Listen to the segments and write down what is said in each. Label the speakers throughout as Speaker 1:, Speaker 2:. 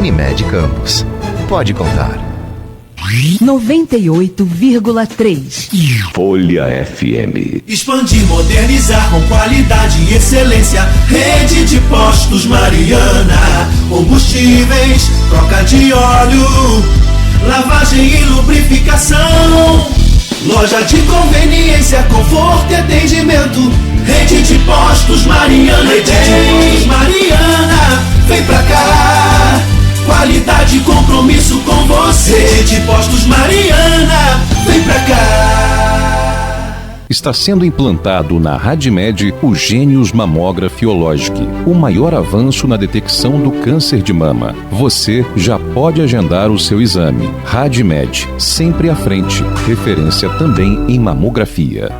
Speaker 1: Unimed Campos. Pode contar.
Speaker 2: 98,3
Speaker 3: Folha FM.
Speaker 4: Expandir, modernizar com qualidade e excelência. Rede de postos Mariana. Combustíveis, troca de óleo, lavagem e lubrificação. Loja de conveniência, conforto e atendimento. Rede de postos Mariana. Rede de postos Mariana. Vem pra cá. Qualidade e compromisso com você. Rede de postos Mariana. Vem pra cá.
Speaker 5: Está sendo implantado na RadMed o Gênios Mammography Oncology, o maior avanço na detecção do câncer de mama. Você já pode agendar o seu exame. RadMed, sempre à frente. Referência também em mamografia.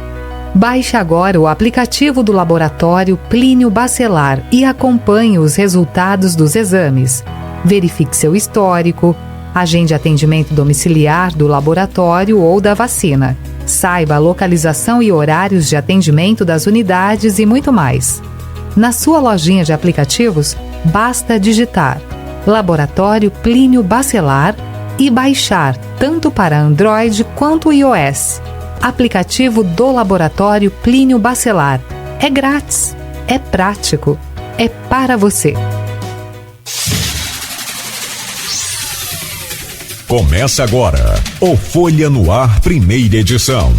Speaker 2: Baixe agora o aplicativo do Laboratório Plínio Bacelar e acompanhe os resultados dos exames. Verifique seu histórico, agende atendimento domiciliar do laboratório ou da vacina. Saiba a localização e horários de atendimento das unidades e muito mais. Na sua lojinha de aplicativos, basta digitar Laboratório Plínio Bacelar e baixar tanto para Android quanto iOS. Aplicativo do Laboratório Plínio Bacelar. É grátis, é prático, é para você.
Speaker 6: Começa agora o Folha no Ar, primeira edição.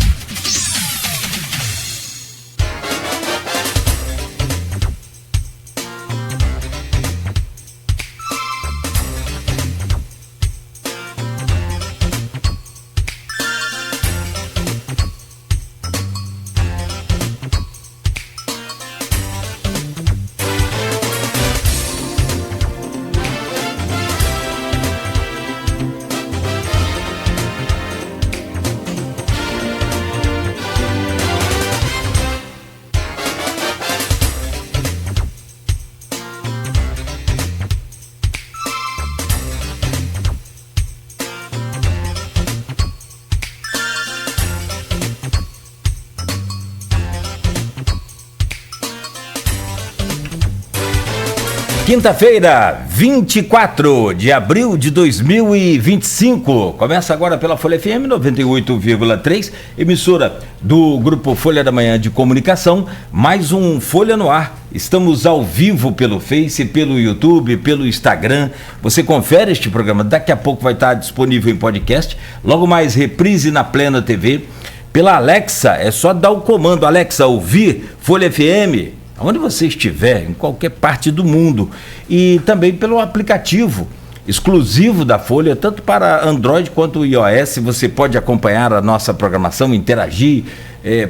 Speaker 7: Quinta-feira, 24 de abril de 2025. Começa agora pela Folha FM 98,3, emissora do Grupo Folha da Manhã de Comunicação, mais um Folha no Ar. Estamos ao vivo pelo Face, pelo YouTube, pelo Instagram. Você confere este programa, daqui a pouco vai estar disponível em podcast, logo mais reprise na Plena TV. Pela Alexa, é só dar o comando, Alexa, ouvir Folha FM, onde você estiver, em qualquer parte do mundo, e também pelo aplicativo exclusivo da Folha, tanto para Android quanto iOS. Você pode acompanhar a nossa programação, interagir,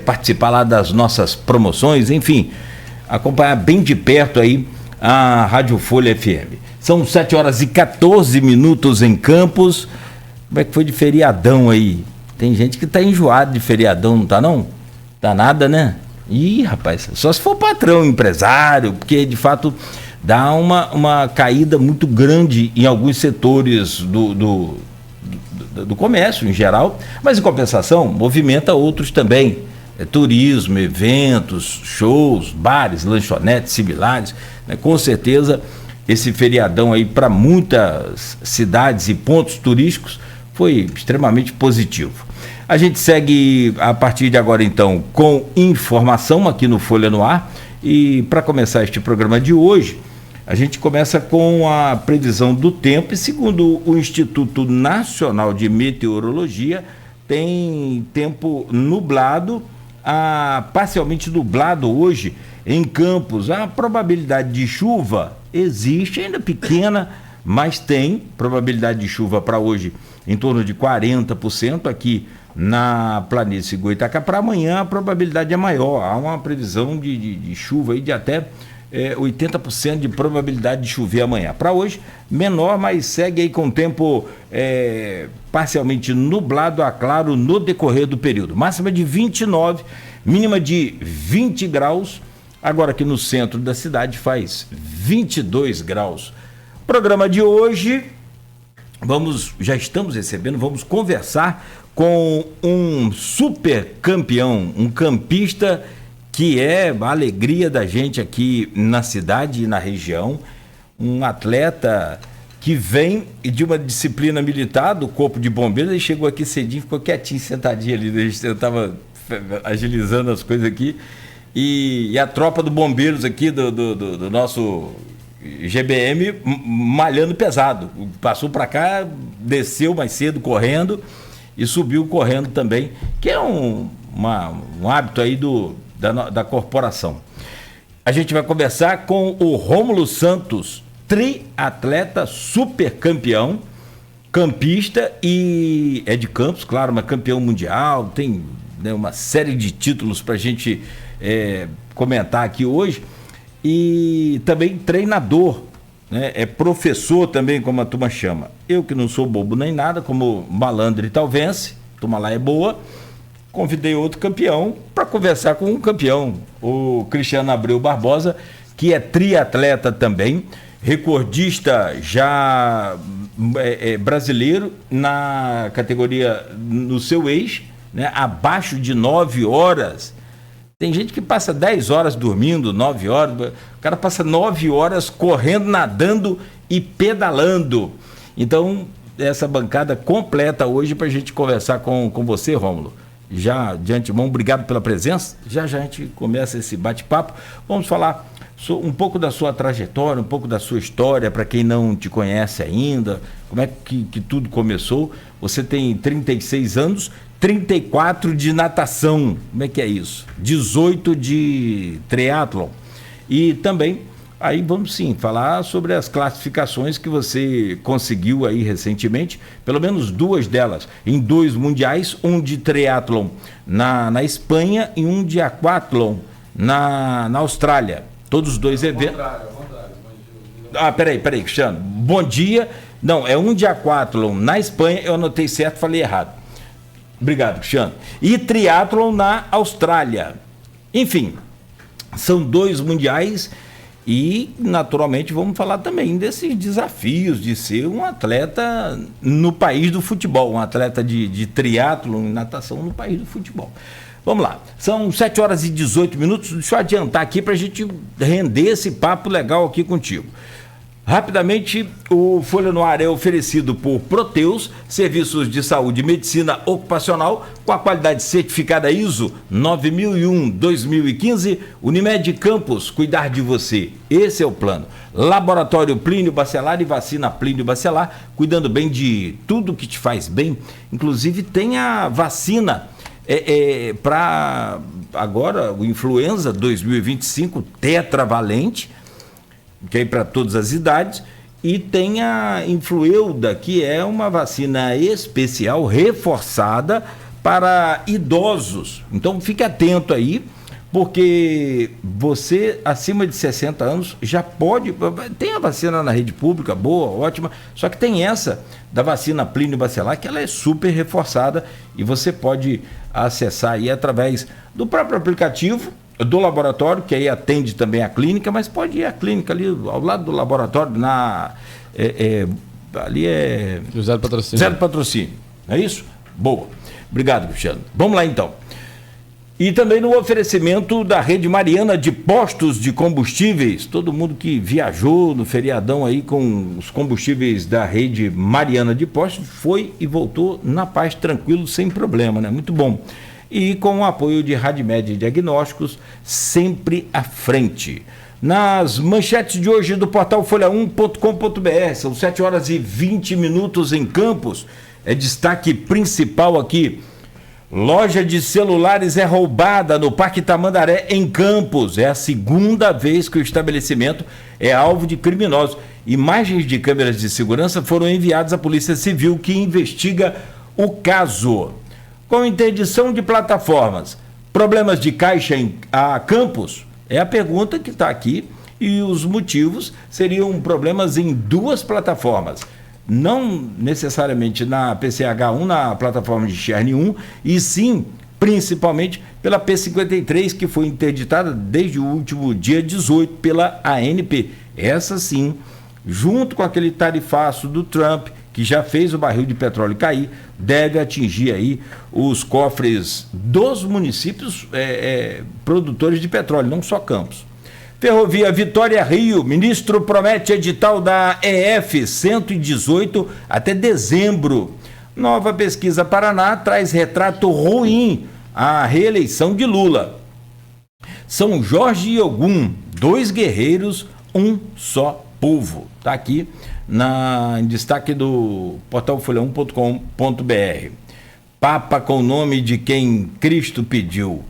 Speaker 7: participar lá das nossas promoções, enfim, acompanhar bem de perto aí a Rádio Folha FM. São 7h14 em Campos. Como é que foi de feriadão aí? Tem gente que tá enjoado de feriadão, não tá não? Tá nada, né? Ih, rapaz, só se for patrão, empresário, porque de fato dá uma caída muito grande em alguns setores do comércio em geral, mas em compensação movimenta outros também. Turismo, eventos, shows, bares, lanchonetes similares, né? Com certeza esse feriadão aí para muitas cidades e pontos turísticos foi extremamente positivo. A gente segue a partir de agora, então, com informação aqui no Folha no Ar. E para começar este programa de hoje, a gente começa com a previsão do tempo. E segundo o Instituto Nacional de Meteorologia, tem tempo nublado, parcialmente nublado hoje em Campos. A probabilidade de chuva existe, ainda pequena, mas tem probabilidade de chuva para hoje em torno de 40% aqui na planície Goitacá. Para amanhã a probabilidade é maior, há uma previsão de chuva aí de até 80% de probabilidade de chover amanhã. Para hoje, menor, mas segue aí com tempo parcialmente nublado a claro no decorrer do período. Máxima de 29, mínima de 20 graus, agora aqui no centro da cidade faz 22 graus. Programa de hoje, já estamos recebendo, vamos conversar com um super campeão, um campista que é a alegria da gente aqui na cidade e na região, um atleta que vem de uma disciplina militar do Corpo de Bombeiros. Ele chegou aqui cedinho, ficou quietinho, sentadinho ali. Eu estava agilizando as coisas aqui. E a tropa do Bombeiros aqui, do nosso GBM, malhando pesado. Passou para cá, desceu mais cedo correndo e subiu correndo também, que é um hábito aí da corporação. A gente vai conversar com o Rômulo Santos, triatleta super campeão, campista e é de Campos, claro, mas campeão mundial, tem, né, uma série de títulos para a gente comentar aqui hoje, e também treinador, né, é professor também, como a turma chama. Eu que não sou bobo nem nada, como malandro e talvez, turma lá é boa, convidei outro campeão para conversar com um campeão, o Cristiano Abreu Barbosa, que é triatleta também, recordista já brasileiro na categoria no seu eixo, né, abaixo de 9 horas. Tem gente que passa 10 horas dormindo, 9 horas, o cara passa 9 horas correndo, nadando e pedalando. Então, essa bancada completa hoje para a gente conversar com você, Rômulo. Já de antemão, obrigado pela presença. Já a gente começa esse bate-papo. Vamos falar um pouco da sua trajetória, um pouco da sua história, para quem não te conhece ainda, como é que tudo começou. Você tem 36 anos, 34 de natação, como é que é isso? 18 de triatlon. E também, aí vamos sim, falar sobre as classificações que você conseguiu aí recentemente, pelo menos 2 delas, em 2 mundiais, um de triatlon na Espanha e um de aquatlon na Austrália. Todos os 2 eventos. Peraí, Cristiano. Bom dia. Não, é um de aquatlon na Espanha, eu anotei certo, falei errado. Obrigado, Cristiano. E triatlon na Austrália. Enfim, são 2 mundiais e, naturalmente, vamos falar também desses desafios de ser um atleta no país do futebol, um atleta de triatlon e natação no país do futebol. Vamos lá, são 7 horas e 18 minutos, deixa eu adiantar aqui para a gente render esse papo legal aqui contigo. Rapidamente, o Folha no Ar é oferecido por Proteus, serviços de saúde e medicina ocupacional, com a qualidade certificada ISO 9001-2015, Unimed Campos, cuidar de você, esse é o plano. Laboratório Plínio Bacelar e vacina Plínio Bacelar, cuidando bem de tudo que te faz bem, inclusive tem a vacina para agora o influenza 2025 tetravalente, que é para todas as idades, e tem a Influelda, que é uma vacina especial reforçada para idosos. Então fique atento aí, porque você acima de 60 anos já pode, tem a vacina na rede pública, boa, ótima, só que tem essa da vacina Plínio Bacelar, que ela é super reforçada e você pode acessar aí através do próprio aplicativo do laboratório, que aí atende também a clínica, mas pode ir à clínica ali ao lado do laboratório, ali é
Speaker 8: José do Patrocínio.
Speaker 7: José do Patrocínio, é isso? Boa, obrigado, Cristiano. Vamos lá então. E também no oferecimento da Rede Mariana de Postos de Combustíveis, todo mundo que viajou no feriadão aí com os combustíveis da Rede Mariana de Postos foi e voltou na paz, tranquilo, sem problema, né? Muito bom. E com o apoio de Radmed Diagnósticos, sempre à frente. Nas manchetes de hoje do portal folha1.com.br, são 7 horas e 20 minutos em Campos, é destaque principal aqui. Loja de celulares é roubada no Parque Tamandaré, em Campos. É a segunda vez que o estabelecimento é alvo de criminosos. Imagens de câmeras de segurança foram enviadas à Polícia Civil, que investiga o caso. Com interdição de plataformas, problemas de caixa a Campos? É a pergunta que está aqui, e os motivos seriam problemas em 2 plataformas. Não necessariamente na PCH1, na plataforma de Cherne 1, e sim, principalmente, pela P53, que foi interditada desde o último dia 18 pela ANP. Essa sim, junto com aquele tarifaço do Trump, que já fez o barril de petróleo cair, deve atingir aí os cofres dos municípios produtores de petróleo, não só Campos. Ferrovia Vitória Rio, ministro promete edital da EF 118 até dezembro. Nova pesquisa Paraná traz retrato ruim à reeleição de Lula. São Jorge e Ogum, 2 guerreiros, um só povo. Está aqui em destaque do portal folha1.com.br. Papa com o nome de quem Cristo pediu,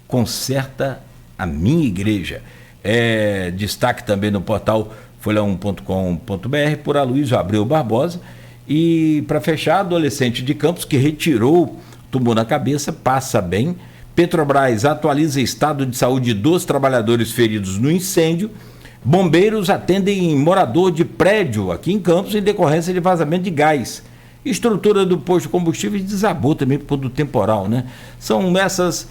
Speaker 7: conserta a minha igreja. Destaque também no portal folha1.com.br por Aloysio Abreu Barbosa. E para fechar, adolescente de Campos que retirou tumor na cabeça, passa bem. Petrobras atualiza estado de saúde dos trabalhadores feridos no incêndio. Bombeiros atendem morador de prédio aqui em Campos em decorrência de vazamento de gás. Estrutura do posto de combustíveis desabou também por do temporal, né? São essas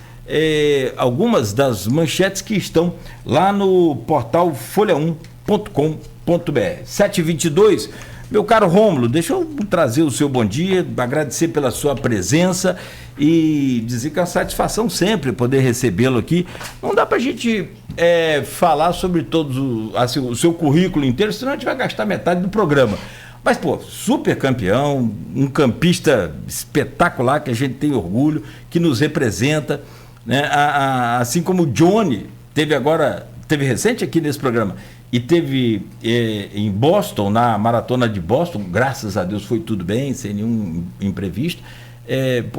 Speaker 7: algumas das manchetes que estão lá no portal folha1.com.br. 7h22. Meu caro Rômulo, deixa eu trazer o seu bom dia, agradecer pela sua presença e dizer que é uma satisfação sempre poder recebê-lo aqui. Não dá pra gente falar sobre o seu currículo inteiro, senão a gente vai gastar metade do programa. Mas, super campeão, um campista espetacular que a gente tem orgulho, que nos representa, né? Assim como o Johnny teve recente aqui nesse programa, e teve em Boston, na maratona de Boston, graças a Deus foi tudo bem, sem nenhum imprevisto,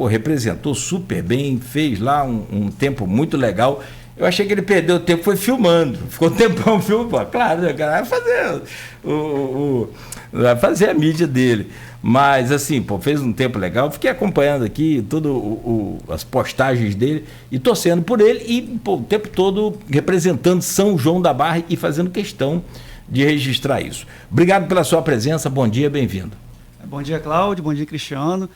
Speaker 7: representou super bem, fez lá um tempo muito legal. Eu achei que ele perdeu o tempo, foi filmando, ficou um tempão filmando, claro, o cara vai fazer a mídia dele. Mas assim, fez um tempo legal, fiquei acompanhando aqui as postagens dele e torcendo por ele e o tempo todo representando São João da Barra e fazendo questão de registrar isso. Obrigado pela sua presença, bom dia, bem-vindo.
Speaker 8: Bom dia, Cláudio, bom dia, Cristiano.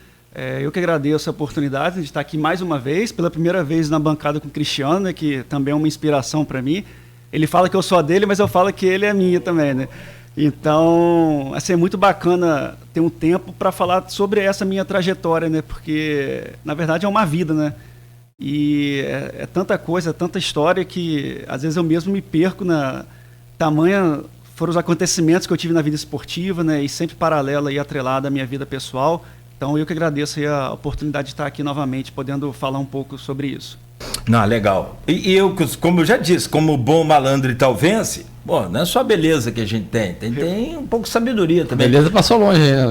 Speaker 8: Eu que agradeço a oportunidade de estar aqui mais uma vez, pela primeira vez na bancada com o Cristiano, né, que também é uma inspiração para mim. Ele fala que eu sou a dele, mas eu falo que ele é minha também, né? Então, assim, é muito bacana ter um tempo para falar sobre essa minha trajetória, né? Porque, na verdade, é uma vida, né? E é tanta coisa, tanta história que, às vezes, eu mesmo me perco na tamanha foram os acontecimentos que eu tive na vida esportiva, né? E sempre paralela e atrelada à minha vida pessoal. Então, eu que agradeço aí a oportunidade de estar aqui novamente, podendo falar um pouco sobre isso.
Speaker 7: Não, legal. E eu, como eu já disse, como bom malandro e tal vence, não é só beleza que a gente tem um pouco de sabedoria também.
Speaker 9: Beleza passou longe, né?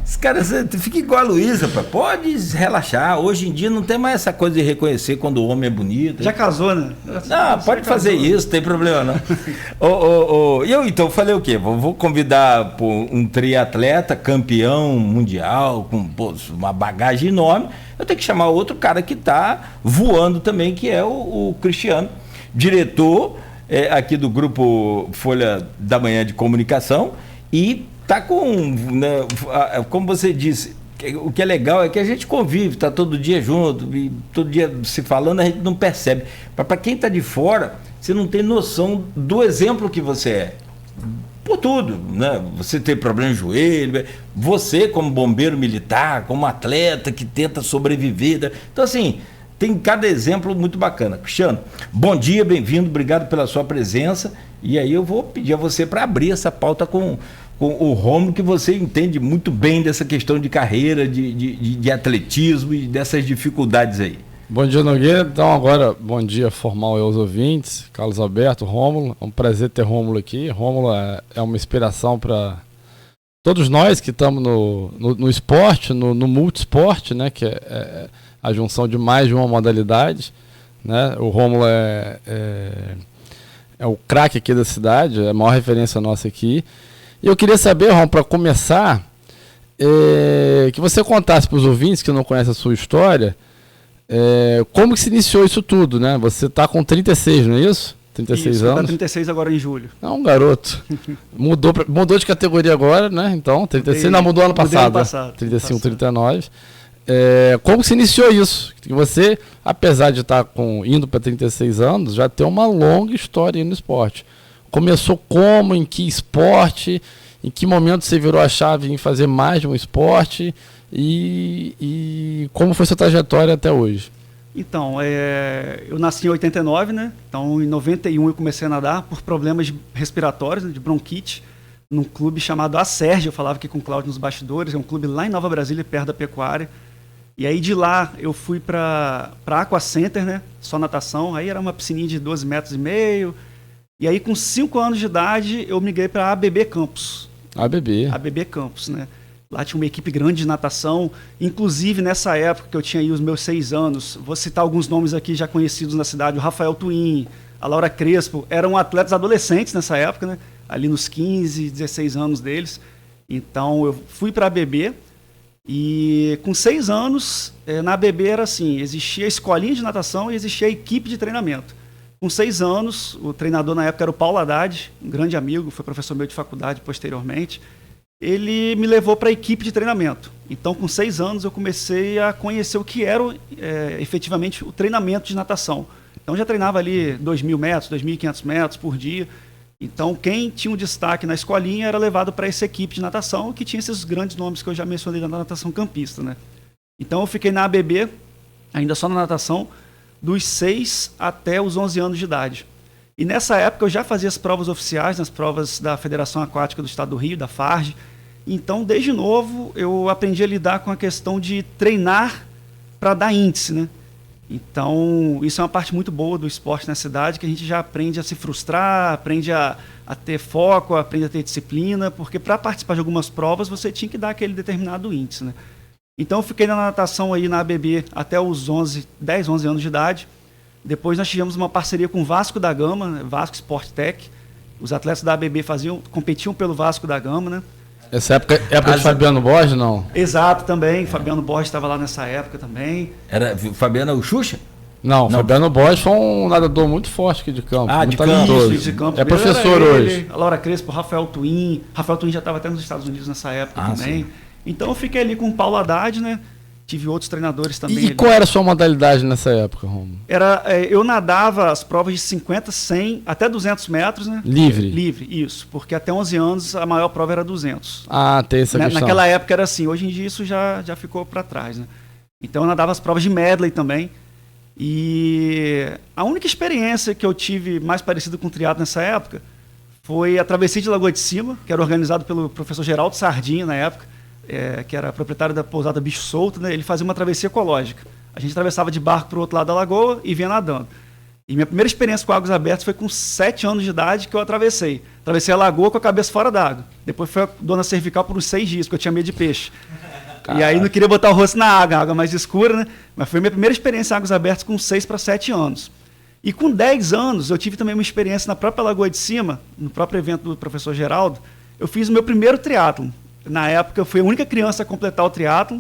Speaker 7: Esse cara fica igual a Luísa, pode relaxar. Hoje em dia não tem mais essa coisa de reconhecer quando o homem é bonito.
Speaker 8: Já casou, né?
Speaker 7: Não, pode fazer isso, não tem problema não. Eu então falei o quê? Vou convidar um triatleta, campeão mundial, com uma bagagem enorme. Eu tenho que chamar outro cara que está voando também, que é o Cristiano, diretor aqui do Grupo Folha da Manhã de Comunicação, e está como você disse, o que é legal é que a gente convive, está todo dia junto, e todo dia se falando, a gente não percebe. Para quem está de fora, você não tem noção do exemplo que você é. Por tudo, né? Você tem problema de joelho, você como bombeiro militar, como atleta que tenta sobreviver. Então, assim, tem cada exemplo muito bacana. Cristiano, bom dia, bem-vindo, obrigado pela sua presença. E aí eu vou pedir a você para abrir essa pauta com o Rômulo, que você entende muito bem dessa questão de carreira, de atletismo e dessas dificuldades aí.
Speaker 9: Bom dia, Nogueira. Então agora, bom dia formal aos ouvintes, Carlos Alberto, Rômulo. É um prazer ter Rômulo aqui. Rômulo é uma inspiração para todos nós que estamos no esporte, no multiesporte, né, que é a junção de mais de uma modalidade, né? O Rômulo é o craque aqui da cidade, é a maior referência nossa aqui. E eu queria saber, Rômulo, para começar, que você contasse para os ouvintes que não conhecem a sua história, como que se iniciou isso tudo, né? Você está com 36, não é isso? 36
Speaker 8: isso,
Speaker 9: anos?
Speaker 8: Tá 36 agora em julho.
Speaker 9: É um garoto. Mudou de categoria agora, né? Então, 36 não mudou ano passado. 35, 39. Como se iniciou isso? Que você, apesar de estar indo para 36 anos, já tem uma longa história no esporte. Começou como, em que esporte, em que momento você virou a chave em fazer mais de um esporte e como foi sua trajetória até hoje?
Speaker 8: Então, eu nasci em 89, né? Então, em 91 eu comecei a nadar por problemas respiratórios, né, de bronquite, num clube chamado A Sérgio. Eu falava aqui com o Cláudio nos bastidores, é um clube lá em Nova Brasília, perto da Pecuária. E aí de lá eu fui para Aqua Center, né? Só natação. Aí era uma piscininha de 12,5 metros. E aí com 5 anos de idade eu migrei para ABB Campus. ABB Campus, né? Lá tinha uma equipe grande de natação. Inclusive nessa época que eu tinha aí os meus 6 anos, vou citar alguns nomes aqui já conhecidos na cidade, o Rafael Twin, a Laura Crespo, eram atletas adolescentes nessa época, né? Ali nos 15, 16 anos deles. Então eu fui para a ABB. E com 6 anos, na ABB era assim, existia a escolinha de natação e existia a equipe de treinamento. Com 6 anos, o treinador na época era o Paulo Haddad, um grande amigo, foi professor meu de faculdade posteriormente. Ele me levou para a equipe de treinamento. Então, com 6 anos, eu comecei a conhecer o que era efetivamente o treinamento de natação. Então, já treinava ali 2.000 metros, 2.500 metros por dia. Então, quem tinha um destaque na escolinha era levado para essa equipe de natação, que tinha esses grandes nomes que eu já mencionei na natação campista, né? Então, eu fiquei na ABB, ainda só na natação, dos 6 até os 11 anos de idade. E nessa época eu já fazia as provas oficiais, nas provas da Federação Aquática do Estado do Rio, da FARJ. Então, desde novo, eu aprendi a lidar com a questão de treinar para dar índice, né? Então, isso é uma parte muito boa do esporte na cidade, que a gente já aprende a se frustrar, aprende a ter foco, aprende a ter disciplina, porque para participar de algumas provas você tinha que dar aquele determinado índice, né? Então, eu fiquei na natação aí na ABB até os 10, 11 anos de idade. Depois nós tivemos uma parceria com o Vasco da Gama, né? Vasco Sport Tech. Os atletas da ABB competiam pelo Vasco da Gama, né?
Speaker 9: Essa época de Fabiano Borges, não?
Speaker 8: Exato, também. Fabiano Borges estava lá nessa época também.
Speaker 7: Era Fabiano o Xuxa?
Speaker 9: Não, Fabiano Borges foi um nadador muito forte aqui de campo.
Speaker 7: De campo.
Speaker 8: De campo.
Speaker 9: É professor hoje.
Speaker 8: A Laura Crespo, o Rafael Twin. Rafael Twin já estava até nos Estados Unidos nessa época também. Sim. Então eu fiquei ali com o Paulo Haddad, né? Tive outros treinadores também.
Speaker 9: E qual era a sua modalidade nessa época, Romulo?
Speaker 8: Eu nadava as provas de 50, 100, até 200 metros, né?
Speaker 9: Livre?
Speaker 8: Livre, isso. Porque até 11 anos a maior prova era 200.
Speaker 9: Tem essa questão.
Speaker 8: Naquela época era assim, hoje em dia isso já ficou para trás, né? Então eu nadava as provas de medley também. E a única experiência que eu tive mais parecida com o triatlo nessa época foi a travessia de Lagoa de Cima, que era organizado pelo professor Geraldo Sardinha na época, que era proprietário da pousada Bicho Solto, né? Ele fazia uma travessia ecológica. A gente atravessava de barco para o outro lado da lagoa e vinha nadando. E minha primeira experiência com águas abertas foi com 7 anos de idade que eu atravessei. Atravessei a lagoa com a cabeça fora d'água. Depois foi a dona cervical por uns 6 dias, porque eu tinha medo de peixe. Caraca. E aí não queria botar o rosto na água mais escura, né? Mas foi minha primeira experiência em águas abertas com 6 para 7 anos. E com 10 anos, eu tive também uma experiência na própria Lagoa de Cima, no próprio evento do professor Geraldo. Eu fiz o meu primeiro triatlon. Na época, eu fui a única criança a completar o triatlon.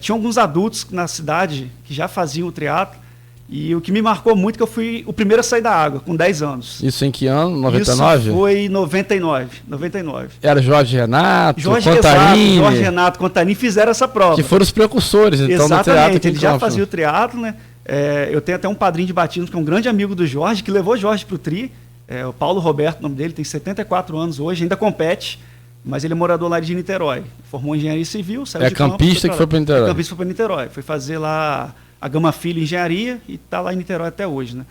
Speaker 8: Tinha alguns adultos na cidade que já faziam o triatlon. E o que me marcou muito é que eu fui o primeiro a sair da água, com 10 anos.
Speaker 9: Isso em que ano? 99?
Speaker 8: Isso foi em 99.
Speaker 9: Era Jorge Renato,
Speaker 8: Contarini. Exato, Jorge Renato, Contarini fizeram essa prova.
Speaker 9: Que foram os precursores, então,
Speaker 8: exatamente,
Speaker 9: no triatlo.
Speaker 8: Ele já fazia o triatlon, né? Eu tenho até um padrinho de batismo, que é um grande amigo do Jorge, que levou o Jorge para o tri. O Paulo Roberto, o nome dele, tem 74 anos hoje, ainda compete. Mas ele é morador lá de Niterói. Formou engenharia civil, saiu de
Speaker 9: campista que foi para Niterói.
Speaker 8: Campista foi para Niterói. Foi fazer lá a Gama Filho Engenharia e está lá em Niterói até hoje, né?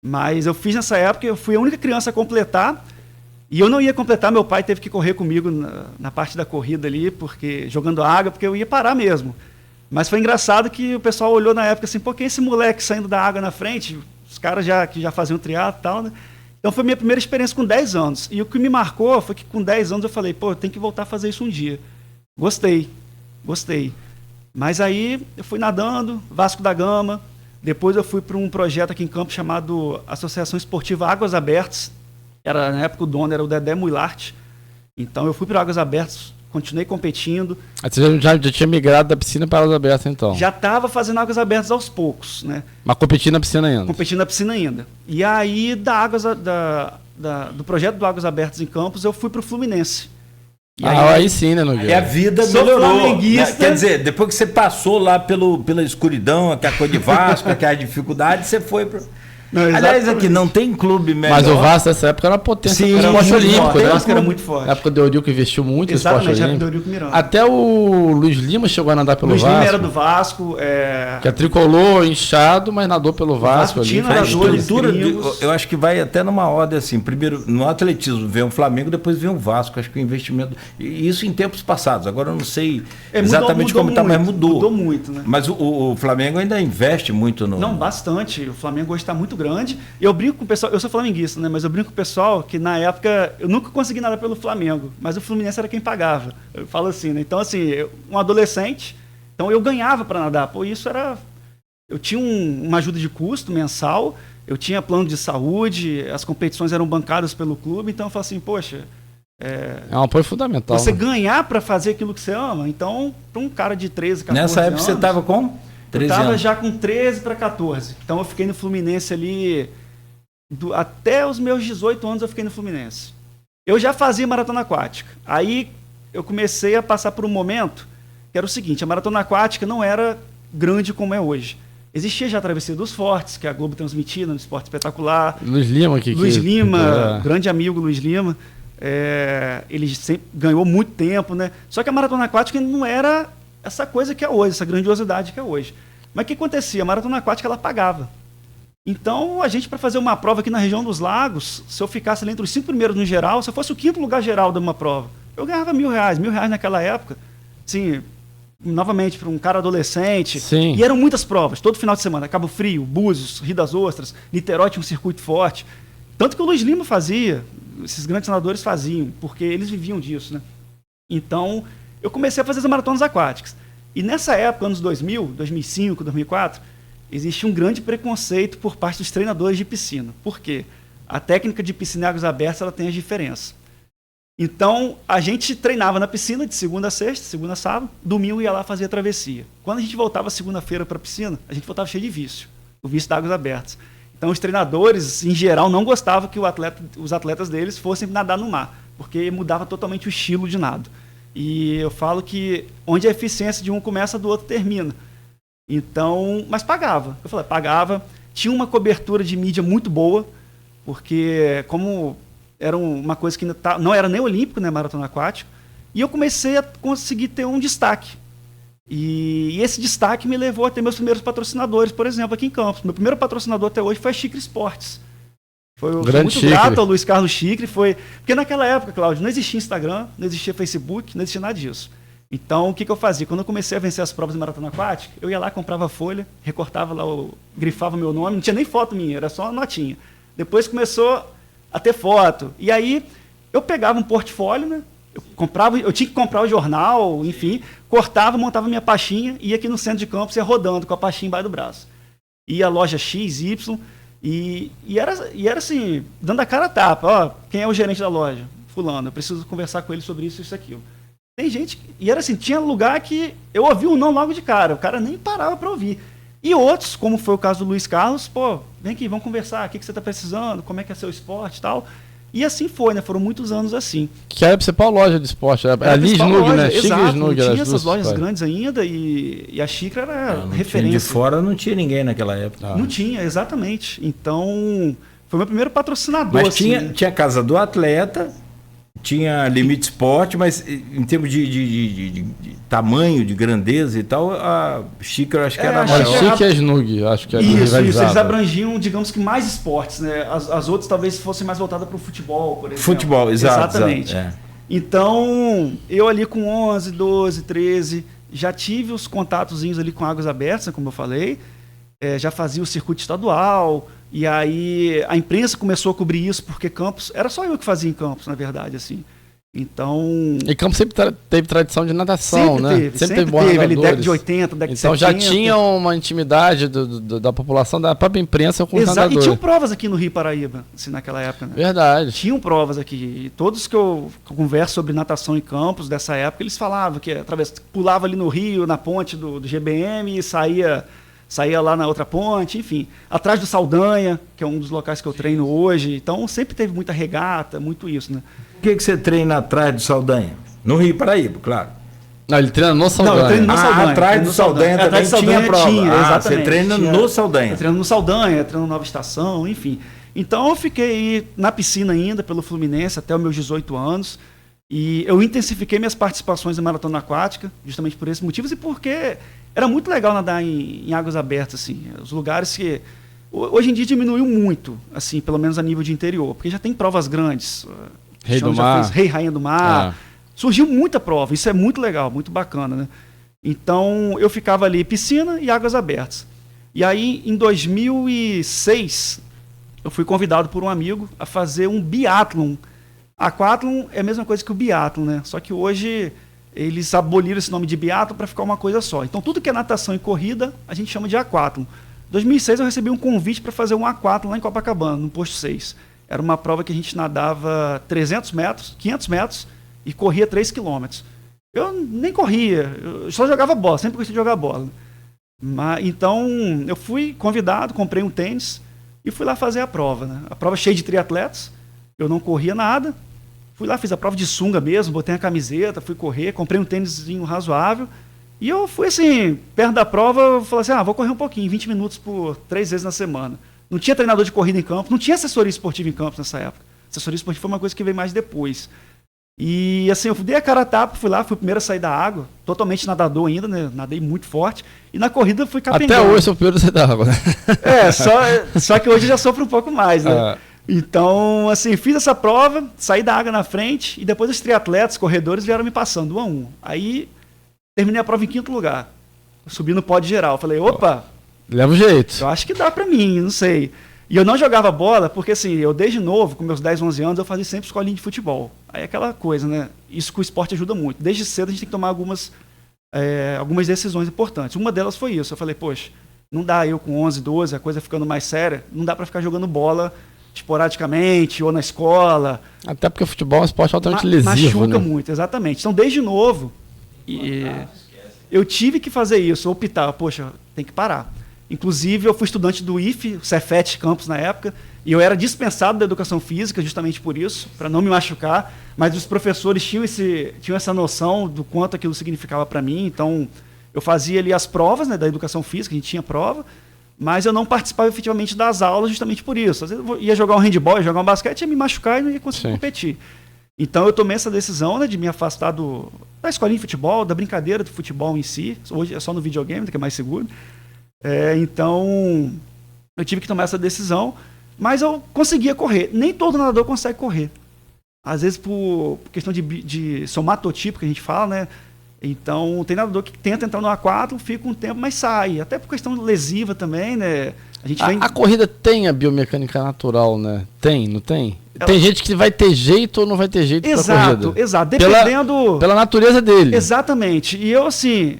Speaker 8: Mas eu fiz nessa época, eu fui a única criança a completar. E eu não ia completar, meu pai teve que correr comigo na parte da corrida ali, porque jogando água, porque eu ia parar mesmo. Mas foi engraçado que o pessoal olhou na época assim, pô, quem é esse moleque saindo da água na frente? Os caras que já faziam triatlo e tal, né? Então foi minha primeira experiência com 10 anos. E o que me marcou foi que com 10 anos eu falei, pô, eu tenho que voltar a fazer isso um dia. Gostei. Mas aí eu fui nadando, Vasco da Gama. Depois eu fui para um projeto aqui em Campos chamado Associação Esportiva Águas Abertas. Na época o dono era o Dedé Muilart. Então eu fui para Águas Abertas, continuei competindo.
Speaker 9: Você já tinha migrado da piscina para Águas Abertas, então?
Speaker 8: Já estava fazendo Águas Abertas aos poucos, né?
Speaker 9: Mas competindo na piscina ainda?
Speaker 8: Competindo na piscina ainda. E aí, do projeto do Águas Abertas em Campos, eu fui para o Fluminense.
Speaker 9: Aí sim, né, Nogueira?
Speaker 7: E a vida melhorou. Quer dizer, depois que você passou lá pela escuridão, aquela coisa de Vasco, aquela dificuldade, você foi para...
Speaker 8: Não,
Speaker 7: Aliás, aqui não tem clube melhor.
Speaker 9: Mas o Vasco nessa época era uma potência
Speaker 7: Sim,
Speaker 9: do esporte olímpico, né?
Speaker 8: O Vasco era muito forte.
Speaker 9: Na época do Eurico investiu muito no esporte
Speaker 8: Exatamente,
Speaker 9: olímpico.
Speaker 8: do Eurico Miranda.
Speaker 9: Até o Luiz Lima chegou a nadar pelo
Speaker 8: Luiz
Speaker 9: Vasco.
Speaker 8: Lima era do Vasco.
Speaker 9: Que é tricolor, inchado, mas nadou pelo Vasco.
Speaker 8: Vasco tinha
Speaker 9: ali.
Speaker 7: A
Speaker 8: nadadores
Speaker 7: estrutura,
Speaker 8: gringos.
Speaker 7: eu acho que vai até numa ordem assim. Primeiro, no atletismo vem o Flamengo, depois vem o Vasco. Acho que o investimento. E isso em tempos passados. Agora eu não sei exatamente como está, mas mudou.
Speaker 8: Mudou muito, né?
Speaker 7: Mas o Flamengo ainda investe muito no.
Speaker 8: Não, bastante. O Flamengo hoje está muito grande. Eu brinco com o pessoal, eu sou flamenguista, né? Mas eu brinco com o pessoal que na época eu nunca consegui nada pelo Flamengo, mas o Fluminense era quem pagava. Eu falo assim, né? Então, assim, um adolescente, então eu ganhava para nadar. Pô, isso era. Eu tinha uma ajuda de custo mensal, eu tinha plano de saúde, as competições eram bancadas pelo clube, então eu falo assim, poxa.
Speaker 9: É um apoio fundamental.
Speaker 8: Você
Speaker 9: né?
Speaker 8: ganhar para fazer aquilo que você ama, então, para um cara de 13, 14 anos.
Speaker 7: Nessa época você estava com 13
Speaker 8: Eu estava
Speaker 7: anos.
Speaker 8: já com 13 para 14. Então eu fiquei no Fluminense ali. Até os meus 18 anos eu fiquei no Fluminense. Eu já fazia maratona aquática. Aí eu comecei a passar por um momento que era o seguinte: a maratona aquática não era grande como é hoje. Existia já a Travessia dos Fortes, que a Globo transmitia no Esporte Espetacular.
Speaker 9: Luiz Lima,
Speaker 8: Luiz Lima, grande amigo Luiz Lima. Ele sempre ganhou muito tempo, né? Só que a maratona aquática não era essa coisa que é hoje, essa grandiosidade que é hoje. Mas o que acontecia? A maratona aquática ela pagava. Então, a gente, para fazer uma prova aqui na região dos lagos, se eu ficasse ali entre os 5 primeiros no geral, se eu fosse o 5º lugar geral de uma prova, eu ganhava R$1.000. R$1.000 naquela época, assim, novamente, para um cara adolescente.
Speaker 9: Sim.
Speaker 8: E eram muitas provas, todo final de semana. Cabo Frio, Búzios, Rio das Ostras, Niterói tinha um circuito forte. Tanto que o Luiz Lima fazia, esses grandes nadadores faziam, porque eles viviam disso, né? Então, eu comecei a fazer as maratonas aquáticas. E nessa época, anos 2000, 2005, 2004, existia um grande preconceito por parte dos treinadores de piscina. Por quê? A técnica de piscina em águas abertas ela tem as diferenças. Então, a gente treinava na piscina de segunda a sexta, segunda a sábado, domingo ia lá fazer a travessia. Quando a gente voltava segunda-feira para a piscina, a gente voltava cheio de vício, o vício de águas abertas. Então, os treinadores, em geral, não gostavam que os atletas deles fossem nadar no mar, porque mudava totalmente o estilo de nado. E eu falo que onde a eficiência de um começa, do outro termina. Então, mas pagava. Eu falei, pagava. Tinha uma cobertura de mídia muito boa, porque como era uma coisa que ainda não era nem olímpico, né, maratona aquático, e eu comecei a conseguir ter um destaque. E esse destaque me levou a ter meus primeiros patrocinadores, por exemplo, aqui em Campos. Meu primeiro patrocinador até hoje foi a Xicre Esportes. Eu sou muito grato ao Luiz Carlos Xicre. Porque naquela época, Cláudio, não existia Instagram, não existia Facebook, não existia nada disso. Então, o que eu fazia? Quando eu comecei a vencer as provas de maratona aquática, eu ia lá, comprava folha, recortava lá, grifava meu nome, não tinha nem foto minha, era só uma notinha. Depois começou a ter foto. E aí, eu pegava um portfólio, né? Eu tinha que comprar o jornal, enfim, cortava, montava minha pastinha, ia aqui no centro de Campos, ia rodando com a pastinha embaixo do braço. Ia a loja X, Y, e era assim, dando a cara a tapa. Ó, quem é o gerente da loja? Fulano, eu preciso conversar com ele sobre isso, isso, aquilo. Tem gente, e era assim, tinha lugar que eu ouvi o não logo de cara, o cara nem parava para ouvir. E outros, como foi o caso do Luiz Carlos, pô, vem aqui, vamos conversar, o que você está precisando, como é que é seu esporte e tal. E assim foi, né? Foram muitos anos assim.
Speaker 9: Que era a principal loja de esporte, era ali Snug, né?
Speaker 8: Exato,
Speaker 9: Snug,
Speaker 8: não tinha essas lojas grandes ainda e a Xicre era referência.
Speaker 7: De fora não tinha ninguém naquela época.
Speaker 8: Não tinha, exatamente. Então, foi meu primeiro patrocinador.
Speaker 7: Mas
Speaker 8: assim,
Speaker 7: tinha Casa do Atleta, tinha Limite Esporte, mas em termos de tamanho, de grandeza e tal, a Xicre eu acho que era a maior.
Speaker 9: A Xicre e a Snug, acho que era
Speaker 8: isso, eles abrangiam, digamos que mais esportes, né? As outras talvez fossem mais voltadas para o futebol, por exemplo.
Speaker 7: Futebol, exatamente.
Speaker 8: Exatamente. Então, eu ali com 11, 12, 13, já tive os contatozinhos ali com águas abertas, como eu falei, já fazia o circuito estadual, e aí a imprensa começou a cobrir isso, porque Campos, era só eu que fazia em Campos, na verdade, assim. Então...
Speaker 9: E Campos sempre teve tradição de natação, né?
Speaker 8: Sempre teve ali década de 80, década de 70.
Speaker 9: Então já tinha uma intimidade da população, da própria imprensa com os nadadores.
Speaker 8: E tinham provas aqui no Rio Paraíba, assim, naquela época, né?
Speaker 9: Verdade.
Speaker 8: Tinham provas aqui. E todos que eu converso sobre natação em Campos dessa época, eles falavam que pulava ali no Rio, na ponte do GBM, e saía lá na outra ponte, enfim. Atrás do Saldanha, que é um dos locais que eu treino hoje. Então sempre teve muita regata, muito isso, né?
Speaker 7: O que você treina atrás do Saldanha? No Rio Paraíba, claro.
Speaker 9: Não, ele treina no Saldanha.
Speaker 8: Não, eu treino no Saldanha.
Speaker 7: Atrás do Saldanha também tinha prova.
Speaker 8: Exatamente.
Speaker 7: Você treina no Saldanha.
Speaker 8: Eu treino no Saldanha, treino Nova Estação, enfim. Então eu fiquei na piscina ainda pelo Fluminense até os meus 18 anos. E eu intensifiquei minhas participações em maratona aquática, justamente por esses motivos e porque era muito legal nadar em águas abertas, assim. Os lugares que... Hoje em dia diminuiu muito, assim, pelo menos a nível de interior, porque já tem provas grandes.
Speaker 9: Rei do Mar.
Speaker 8: Rei, Rainha do Mar. Surgiu muita prova, isso é muito legal, muito bacana, né? Então, eu ficava ali, piscina e águas abertas. E aí, em 2006, eu fui convidado por um amigo a fazer um biatlon. Aquatlon é a mesma coisa que o biatlon, né? Só que hoje eles aboliram esse nome de biatlon para ficar uma coisa só. Então, tudo que é natação e corrida, a gente chama de aquatlon. Em 2006, eu recebi um convite para fazer um aquatlon lá em Copacabana, no posto 6. Era uma prova que a gente nadava 300 metros, 500 metros e corria 3 quilômetros. Eu nem corria, eu só jogava bola, sempre gostei de jogar bola. Então, eu fui convidado, comprei um tênis e fui lá fazer a prova, né? A prova cheia de triatletas, eu não corria nada. Fui lá, fiz a prova de sunga mesmo, botei a camiseta, fui correr, comprei um tênisinho razoável. E eu fui assim, perto da prova, eu falei assim, vou correr um pouquinho, 20 minutos por 3 vezes na semana. Não tinha treinador de corrida em campo, não tinha assessoria esportiva em campo nessa época. Assessoria esportiva foi uma coisa que veio mais depois. E assim, eu dei a cara a tapa, fui lá, fui o primeiro a sair da água, totalmente nadador ainda, né? Nadei muito forte. E na corrida fui capengando.
Speaker 9: Até hoje sou o primeiro a sair da água, né?
Speaker 8: Só que hoje já sofro um pouco mais, né? Então, assim, fiz essa prova, saí da água na frente, e depois os triatletas, corredores, vieram me passando 1 a 1. Aí, terminei a prova em 5º lugar. Subi no pódio geral. Falei, opa...
Speaker 9: Leva o jeito.
Speaker 8: Eu acho que dá pra mim, não sei. E eu não jogava bola, porque assim, eu desde novo, com meus 10, 11 anos, eu fazia sempre escolinha de futebol. Aí é aquela coisa, né? Isso com o esporte ajuda muito. Desde cedo a gente tem que tomar algumas decisões importantes. Uma delas foi isso. Eu falei, poxa, não dá eu com 11, 12, a coisa ficando mais séria, não dá pra ficar jogando bola esporadicamente ou na escola.
Speaker 9: Até porque o futebol é um esporte altamente lesivo,
Speaker 8: machuca
Speaker 9: né?
Speaker 8: muito, exatamente. Então, desde novo, eu tive que fazer isso, optar, poxa, tem que parar. Inclusive, eu fui estudante do IFE, Cefet Campus na época, e eu era dispensado da educação física justamente por isso, para não me machucar, mas os professores tinham essa noção do quanto aquilo significava para mim, então eu fazia ali as provas, né, da educação física, a gente tinha prova, mas eu não participava efetivamente das aulas justamente por isso. Às vezes eu ia jogar um handball, ia jogar um basquete, ia me machucar e não ia conseguir competir. Então eu tomei essa decisão, né, de me afastar da escolinha de futebol, da brincadeira do futebol em si. Hoje é só no videogame, que é mais seguro. Então eu tive que tomar essa decisão, mas eu conseguia correr. Nem todo nadador consegue correr. Às vezes por questão de somatotipo que a gente fala, né? Então tem nadador que tenta entrar no aquátlon, fica um tempo, mas sai. Até por questão lesiva também, né?
Speaker 9: A corrida tem a biomecânica natural, né? Tem, não tem? Tem gente que vai ter jeito ou não vai ter jeito pra corrida.
Speaker 8: Exato, dependendo...
Speaker 9: Pela natureza dele.
Speaker 8: Exatamente. E eu, assim,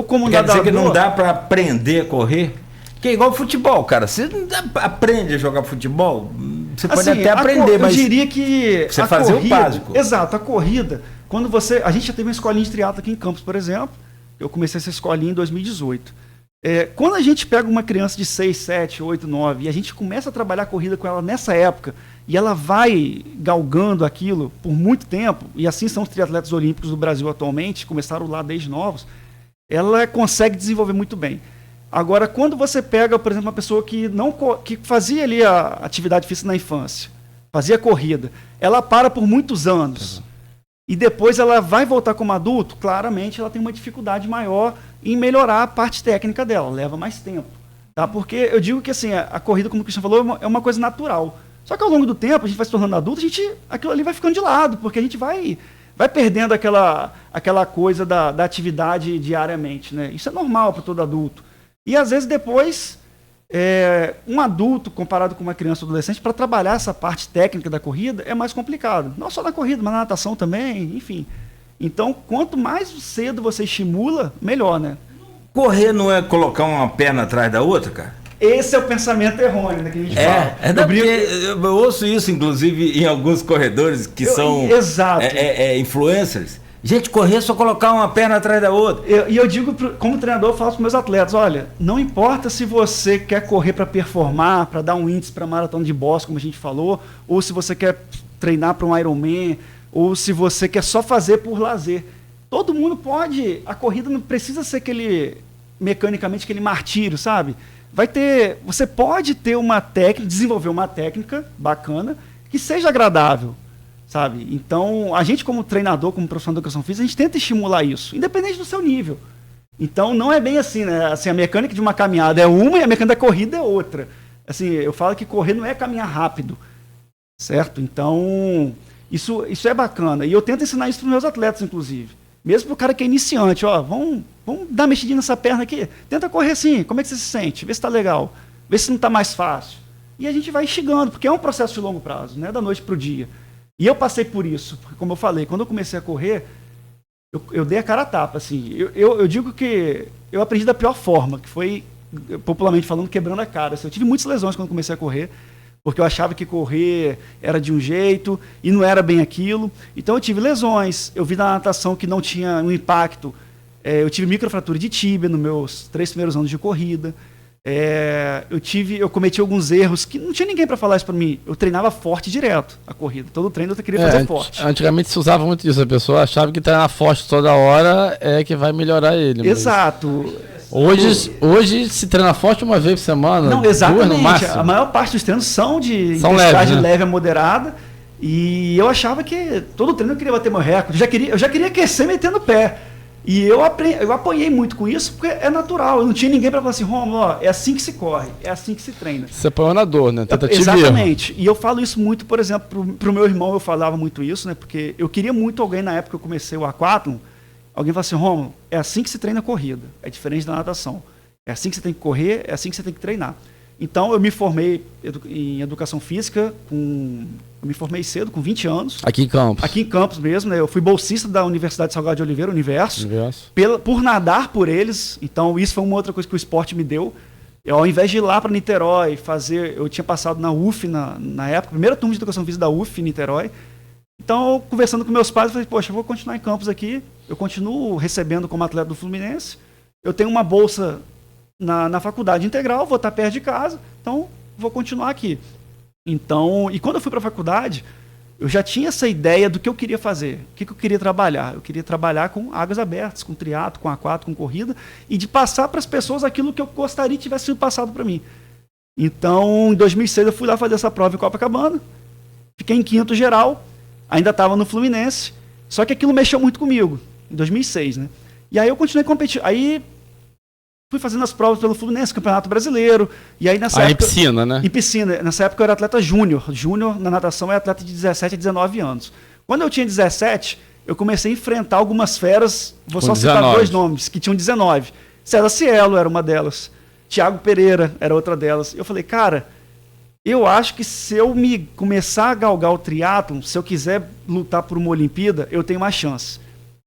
Speaker 8: como
Speaker 7: Quer
Speaker 8: nadador...
Speaker 7: dizer que não dá pra aprender a correr? Que é igual futebol, cara. Você não aprende a jogar futebol, você pode até aprender, mas...
Speaker 8: Eu diria que...
Speaker 7: Você fazer o básico.
Speaker 8: Exato, a corrida... Quando você... A gente já teve uma escolinha de triatlo aqui em Campos, por exemplo. Eu comecei essa escolinha em 2018. Quando a gente pega uma criança de 6, 7, 8, 9 e a gente começa a trabalhar a corrida com ela nessa época e ela vai galgando aquilo por muito tempo, e assim são os triatletas olímpicos do Brasil atualmente, começaram lá desde novos, ela consegue desenvolver muito bem. Agora, quando você pega, por exemplo, uma pessoa que fazia ali a atividade física na infância, fazia corrida, ela para por muitos anos... E depois ela vai voltar como adulto, claramente ela tem uma dificuldade maior em melhorar a parte técnica dela, leva mais tempo. Tá? Porque eu digo que assim, a corrida, como o Cristiano falou, é uma coisa natural. Só que ao longo do tempo, a gente vai se tornando adulto, aquilo ali vai ficando de lado, porque a gente vai perdendo aquela coisa da atividade diariamente. Né? Isso é normal para todo adulto. E às vezes depois, um adulto comparado com uma criança ou adolescente, para trabalhar essa parte técnica da corrida é mais complicado. Não só na corrida, mas na natação também, enfim. Então, quanto mais cedo você estimula, melhor, né?
Speaker 7: Correr não é colocar uma perna atrás da outra, cara?
Speaker 8: Esse é o pensamento errôneo, né, que a gente fala.
Speaker 7: Eu ouço isso, inclusive, em alguns corredores que são influencers. Gente, correr é só colocar uma perna atrás da outra.
Speaker 8: E eu digo, como treinador, eu falo para os meus atletas, olha, não importa se você quer correr para performar, para dar um índice para maratona de Boston, como a gente falou, ou se você quer treinar para um Ironman, ou se você quer só fazer por lazer. todo mundo pode, a corrida não precisa ser mecanicamente aquele martírio, sabe? Você pode ter uma técnica, desenvolver uma técnica bacana que seja agradável, sabe? Então, a gente como treinador, como profissional de educação física, a gente tenta estimular isso, independente do seu nível. Então, não é bem assim, né? Assim, a mecânica de uma caminhada é uma e a mecânica da corrida é outra. Assim, eu falo que correr não é caminhar rápido, certo? Então, isso é bacana. E eu tento ensinar isso para os meus atletas, inclusive. Mesmo para o cara que é iniciante, ó, vamos dar uma mexidinha nessa perna aqui. Tenta correr assim, como é que você se sente? Vê se está legal, vê se não está mais fácil. E a gente vai instigando, porque é um processo de longo prazo, não é da noite para o dia. E eu passei por isso, porque como eu falei, quando eu comecei a correr, eu dei a cara a tapa, assim. Eu digo que eu aprendi da pior forma, que foi, popularmente falando, quebrando a cara. Assim, eu tive muitas lesões quando comecei a correr, porque eu achava que correr era de um jeito e não era bem aquilo. Então eu tive lesões, eu vi na natação que não tinha um impacto. Eu tive microfratura de tíbia nos meus 3 primeiros anos de corrida. Eu cometi alguns erros que não tinha ninguém para falar isso para mim. Eu treinava forte direto a corrida. Todo treino eu queria fazer forte.
Speaker 9: Antigamente se usava muito isso. A pessoa achava que treinar forte toda hora é que vai melhorar ele.
Speaker 8: Exato.
Speaker 9: Hoje se treina forte uma vez por semana.
Speaker 8: Não, exatamente.
Speaker 9: 2 no máximo.
Speaker 8: A maior parte dos treinos são de intensidade leve a moderada. E eu achava que todo treino eu queria bater meu recorde. Eu já queria aquecer metendo o pé. E eu apanhei muito com isso, porque é natural. Eu não tinha ninguém para falar assim, Romulo, é assim que se corre, é assim que se treina.
Speaker 9: Você apanhou na dor, né?
Speaker 8: Exatamente. E eu falo isso muito, por exemplo, pro meu irmão eu falava muito isso, né? Porque eu queria muito alguém, na época que eu comecei o aquatlon, alguém fala assim, Romulo, é assim que se treina a corrida. É diferente da natação. É assim que você tem que correr, é assim que você tem que treinar. Então, eu me formei em educação física, eu me formei cedo, com 20 anos.
Speaker 9: Aqui em Campos?
Speaker 8: Aqui em Campos mesmo, né? Eu fui bolsista da Universidade Salgado de Oliveira, Universo. Por nadar por eles. Então, isso foi uma outra coisa que o esporte me deu. Ao invés de ir lá para Niterói, eu tinha passado na UF na época, primeira turma de educação física da UF, em Niterói. Então, conversando com meus pais, eu falei, poxa, eu vou continuar em Campos aqui. Eu continuo recebendo como atleta do Fluminense. Eu tenho uma bolsa na faculdade integral, vou estar perto de casa, então vou continuar aqui. Então, e quando eu fui para a faculdade, eu já tinha essa ideia do que eu queria fazer, o que eu queria trabalhar. Eu queria trabalhar com águas abertas, com triatlo, com aquato, com corrida, e de passar para as pessoas aquilo que eu gostaria que tivesse sido passado para mim. Então, em 2006, eu fui lá fazer essa prova em Copacabana, fiquei em 5º geral, ainda estava no Fluminense, só que aquilo mexeu muito comigo, em 2006, né? E aí eu continuei competindo. Aí fui fazendo as provas pelo Fluminense, Campeonato Brasileiro. E aí nessa época.
Speaker 9: Em piscina, né?
Speaker 8: Em piscina. Nessa época eu era atleta júnior. Júnior na natação é atleta de 17 a 19 anos. Quando eu tinha 17, eu comecei a enfrentar algumas feras. Vou só citar 2 nomes, que tinham 19. César Cielo era uma delas. Thiago Pereira era outra delas. Eu falei, cara, eu acho que se eu começar a galgar o triatlon, se eu quiser lutar por uma Olimpíada, eu tenho mais chance.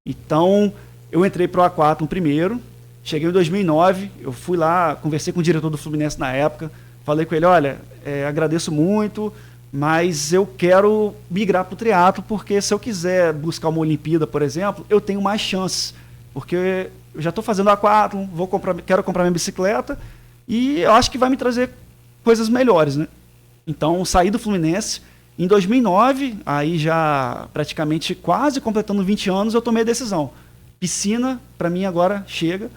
Speaker 8: Então, eu entrei pro aquatlon primeiro. Cheguei em 2009, eu fui lá, conversei com o diretor do Fluminense na época, falei com ele, olha, agradeço muito, mas eu quero migrar para o triatlo, porque se eu quiser buscar uma Olimpíada, por exemplo, eu tenho mais chances, porque eu já estou fazendo aquatlon, quero comprar minha bicicleta, e eu acho que vai me trazer coisas melhores, né? Então, saí do Fluminense. Em 2009, aí já praticamente quase completando 20 anos, eu tomei a decisão. Piscina, para mim agora chega.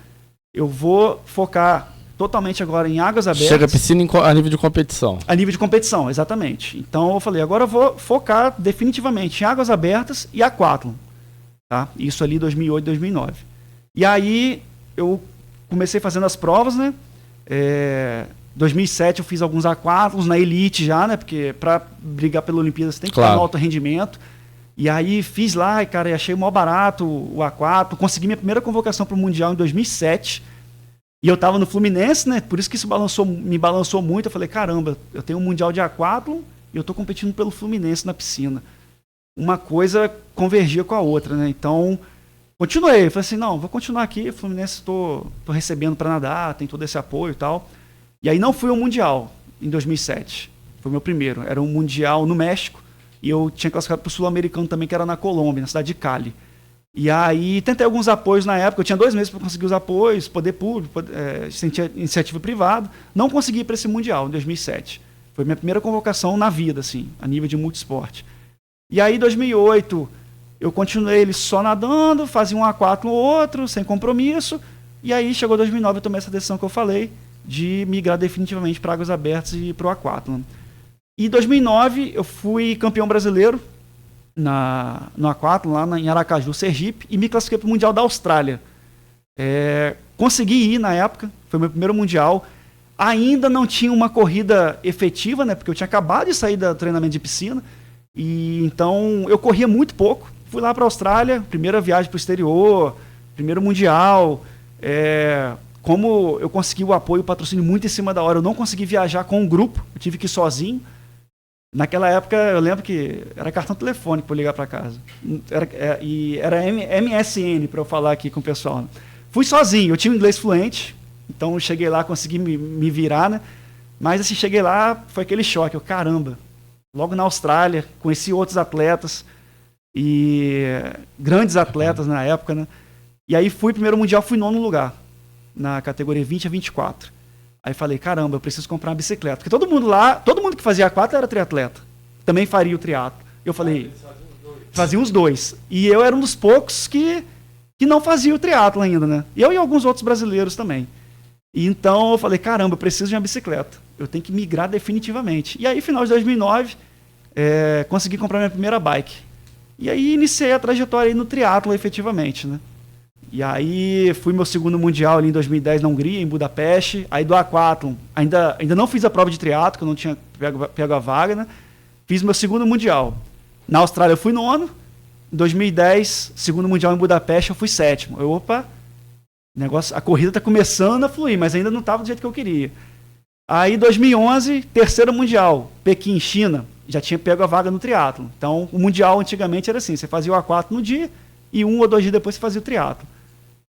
Speaker 8: Eu vou focar totalmente agora em águas abertas.
Speaker 9: Chega a piscina a nível de competição.
Speaker 8: A nível de competição, exatamente. Então eu falei, agora eu vou focar definitivamente em águas abertas e aquatlon. Tá? Isso ali em 2008, 2009. E aí eu comecei fazendo as provas, né? 2007 eu fiz alguns aquatlons na elite já, né? Porque para brigar pela Olimpíada você tem que estar no alto rendimento. E aí fiz lá, e cara, achei o maior barato o aquatlon, consegui minha primeira convocação para o Mundial em 2007, e eu estava no Fluminense, né? Por isso que isso me balançou muito. Eu falei, caramba, eu tenho um Mundial de aquatlon e eu estou competindo pelo Fluminense na piscina. Uma coisa convergia com a outra, né? Então, continuei. Falei assim, não, vou continuar aqui, Fluminense estou recebendo para nadar, tem todo esse apoio e tal. E aí não fui ao Mundial em 2007, foi o meu primeiro. Era um Mundial no México, e eu tinha classificado para o Sul-Americano também, que era na Colômbia, na cidade de Cali. E aí tentei alguns apoios na época, eu tinha 2 meses para conseguir os apoios, poder público, iniciativa privada. Não consegui ir para esse Mundial em 2007. Foi minha primeira convocação na vida, assim, a nível de multisporte. E aí em 2008, eu continuei ele só nadando, fazia um aquatlon ou outro, sem compromisso, e aí chegou 2009 eu tomei essa decisão que eu falei, de migrar definitivamente para águas abertas e para o aquatlon. Em 2009 eu fui campeão brasileiro no aquatlon, lá em Aracaju, Sergipe, e me classifiquei para o Mundial da Austrália. Consegui ir na época, foi meu primeiro Mundial. Ainda não tinha uma corrida efetiva, né? Porque eu tinha acabado de sair do treinamento de piscina. E então eu corria muito pouco. Fui lá para a Austrália, primeira viagem para o exterior, primeiro Mundial. Como eu consegui o apoio, o patrocínio muito em cima da hora, eu não consegui viajar com um grupo, eu tive que ir sozinho. Naquela época eu lembro que era cartão telefônico para ligar para casa. Era MSN para eu falar aqui com o pessoal, né? Fui sozinho, eu tinha um inglês fluente. Então eu cheguei lá, consegui me virar, né? Mas assim, cheguei lá, foi aquele choque. Caramba, logo na Austrália, conheci outros atletas, e grandes atletas na época, né? E aí primeiro Mundial, fui 9º lugar, na categoria 20 a 24. Aí falei, caramba, eu preciso comprar uma bicicleta. Porque todo mundo que fazia aquatlo era triatleta. Também faria o triatlo. Eu falei, fazia os dois. E eu era um dos poucos que não fazia o triatlo ainda, né? Eu e alguns outros brasileiros também. Então eu falei, caramba, eu preciso de uma bicicleta. Eu tenho que migrar definitivamente. E aí, final de 2009, consegui comprar minha primeira bike. E aí iniciei a trajetória aí no triatlo, efetivamente, né? E aí fui meu segundo Mundial ali em 2010 na Hungria, em Budapeste. Aí do aquatlon, ainda não fiz a prova de triatlo, que eu não tinha pego a vaga, né? Fiz meu segundo Mundial. Na Austrália eu fui 9º. Em 2010, segundo Mundial em Budapeste, eu fui 7º. A corrida está começando a fluir, mas ainda não estava do jeito que eu queria. Aí, 2011, terceiro Mundial, Pequim, China, já tinha pego a vaga no triatlo. Então, o Mundial antigamente era assim, você fazia o aquatlon no dia e 1 ou 2 dias depois você fazia o triatlo.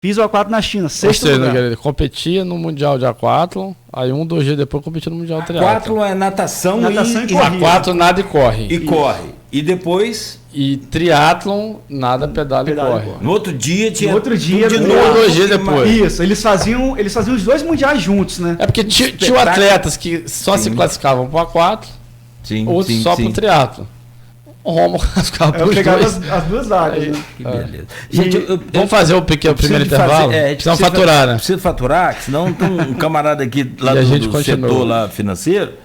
Speaker 8: Fiz o aquatlon na China, 6º lugar.
Speaker 9: Ele competia no Mundial de aquatlon, aí 1 ou 2 dias depois competia no Mundial de triatlo.
Speaker 7: Aquatlon é natação
Speaker 9: e aquatlon nada e corre.
Speaker 7: E corre. E depois...
Speaker 9: E triatlon, nada, pedala e corre.
Speaker 7: No outro dia tinha...
Speaker 8: No outro dia...
Speaker 9: De novo, 2 dias depois.
Speaker 8: Isso, eles faziam os 2 mundiais juntos, né?
Speaker 9: É porque tinha atletas que só se classificavam para o aquatlon, outros só para o triatlo. O Romulo classificava para os dois. Eu pegava
Speaker 8: as duas áreas, né?
Speaker 7: Que beleza. Gente,
Speaker 9: vamos fazer o primeiro intervalo? Precisamos faturar, né?
Speaker 7: Precisa faturar, senão tem um camarada aqui lá do setor lá financeiro...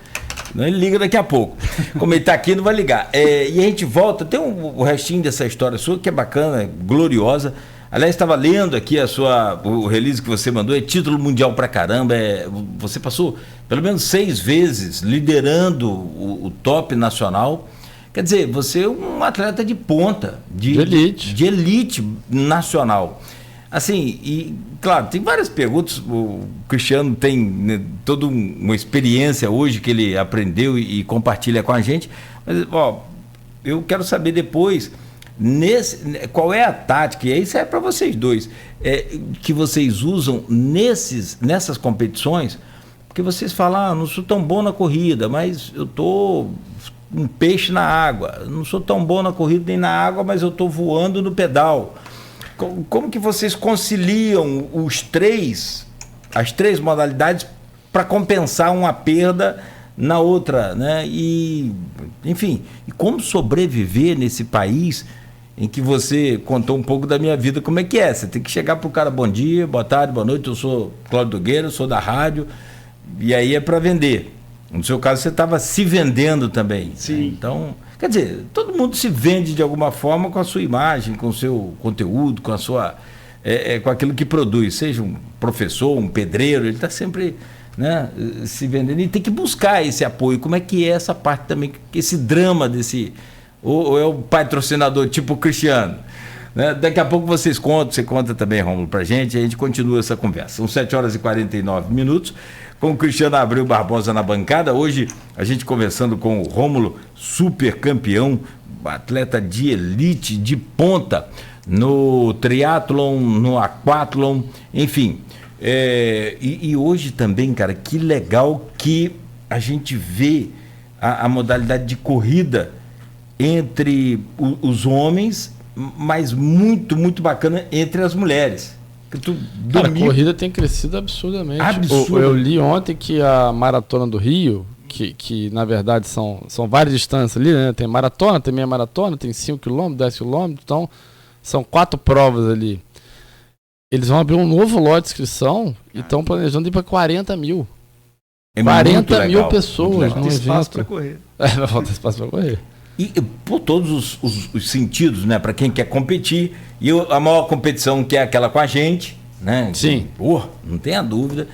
Speaker 7: Não, ele liga daqui a pouco. Como ele está aqui, não vai ligar. E a gente volta. Tem o restinho dessa história sua que é bacana, gloriosa. Aliás, estava lendo aqui o release que você mandou. É título mundial pra caramba. Você passou pelo menos 6 vezes liderando o top nacional. Quer dizer, você é um atleta de ponta, de elite nacional. Assim, e claro, tem várias perguntas. O Cristiano tem, né, toda uma experiência hoje que ele aprendeu e compartilha com a gente. Mas, eu quero saber depois, qual é a tática, e isso é para vocês dois, que vocês usam nessas competições, porque vocês falam, não sou tão bom na corrida, mas eu tô um peixe na água. Não sou tão bom na corrida nem na água, mas eu tô voando no pedal. Como que vocês conciliam as três modalidades para compensar uma perda na outra, né? E, enfim, e como sobreviver nesse país em que você contou um pouco da minha vida, como é que é? Você tem que chegar para o cara, bom dia, boa tarde, boa noite, eu sou Cláudio Nogueira, sou da rádio, e aí é para vender. No seu caso, você estava se vendendo também.
Speaker 8: Sim.
Speaker 7: Né? Então... Quer dizer, todo mundo se vende de alguma forma com a sua imagem, com o seu conteúdo, com a sua, com aquilo que produz. Seja um professor, um pedreiro, ele está sempre, né, se vendendo. E tem que buscar esse apoio. Como é que é essa parte também, esse drama desse... Ou é o patrocinador tipo o Cristiano? Né? Daqui a pouco você conta também, Rômulo, para a gente continua essa conversa. São 7h49, com o Cristiano Abreu Barbosa na bancada. Hoje a gente conversando com o Rômulo, super campeão, atleta de elite, de ponta, no triatlon, no aquatlon, enfim. E hoje também, cara, que legal que a gente vê a modalidade de corrida entre os homens, mas muito, muito bacana entre as mulheres.
Speaker 9: Cara, a corrida tem crescido absurdamente. Eu li ontem que a Maratona do Rio, que na verdade são várias distâncias ali, né? Tem maratona, tem meia maratona, tem 5 km, 10 km, então são 4 provas ali. Eles vão abrir um novo lote de inscrição e estão planejando ir para 40 mil. 40 mil pessoas no
Speaker 8: espaço
Speaker 9: evento.
Speaker 8: para correr.
Speaker 9: Vai faltar espaço para correr.
Speaker 7: E por todos os sentidos, né? Para quem quer competir. E a maior competição que é aquela com a gente, né?
Speaker 9: Sim.
Speaker 7: Pô, não tenha dúvida.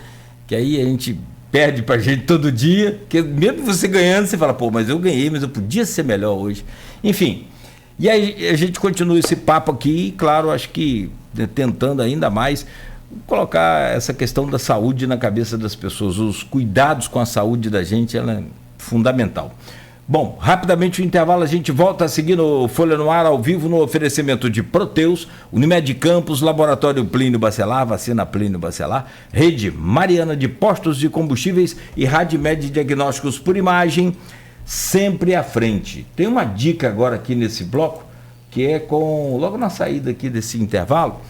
Speaker 7: Que aí a gente perde pra gente todo dia. Que mesmo você ganhando, você fala, pô, mas eu ganhei, mas eu podia ser melhor hoje. Enfim. E aí a gente continua esse papo aqui, e claro, acho que tentando ainda mais colocar essa questão da saúde na cabeça das pessoas. Os cuidados com a saúde da gente, ela é fundamental. Bom, rapidamente o intervalo, a gente volta a seguir no Folha no Ar, ao vivo, no oferecimento de Proteus, Unimed Campos, Laboratório Plínio Bacelar, Vacina Plínio Bacelar, Rede Mariana de Postos de Combustíveis e Radmed Diagnósticos por Imagem, sempre à frente. Tem uma dica agora aqui nesse bloco, que é logo na saída aqui desse intervalo,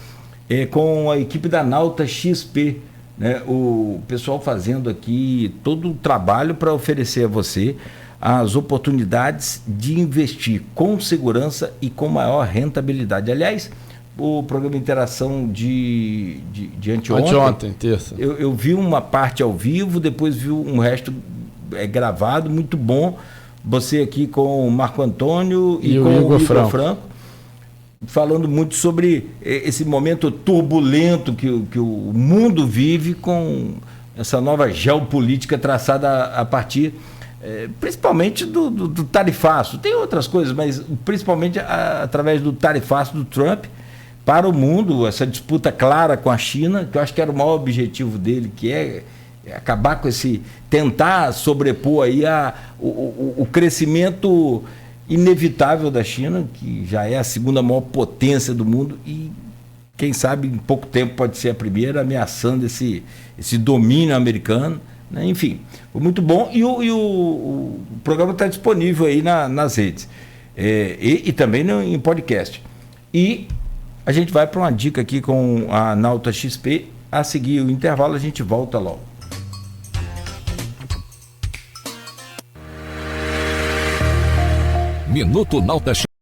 Speaker 7: é com a equipe da Nauta XP, né? O pessoal fazendo aqui todo o trabalho para oferecer a você as oportunidades de investir com segurança e com maior rentabilidade. Aliás, o programa Interação de anteontem,
Speaker 9: terça.
Speaker 7: Eu vi uma parte ao vivo, depois vi um resto gravado, muito bom. Você aqui com o Marco Antônio e com o Igor Franco, falando muito sobre esse momento turbulento que o mundo vive com essa nova geopolítica traçada a partir principalmente do tarifaço. Tem outras coisas, mas principalmente através do tarifaço do Trump para o mundo, essa disputa clara com a China, que eu acho que era o maior objetivo dele, que é acabar com tentar sobrepor aí o crescimento inevitável da China, que já é a segunda maior potência do mundo e quem sabe em pouco tempo pode ser a primeira, ameaçando esse domínio americano, né? Enfim, foi muito bom e o programa está disponível aí nas redes e também em podcast. E a gente vai para uma dica aqui com a Nauta XP. A seguir o intervalo, a gente volta logo.
Speaker 6: Minuto Nauta XP.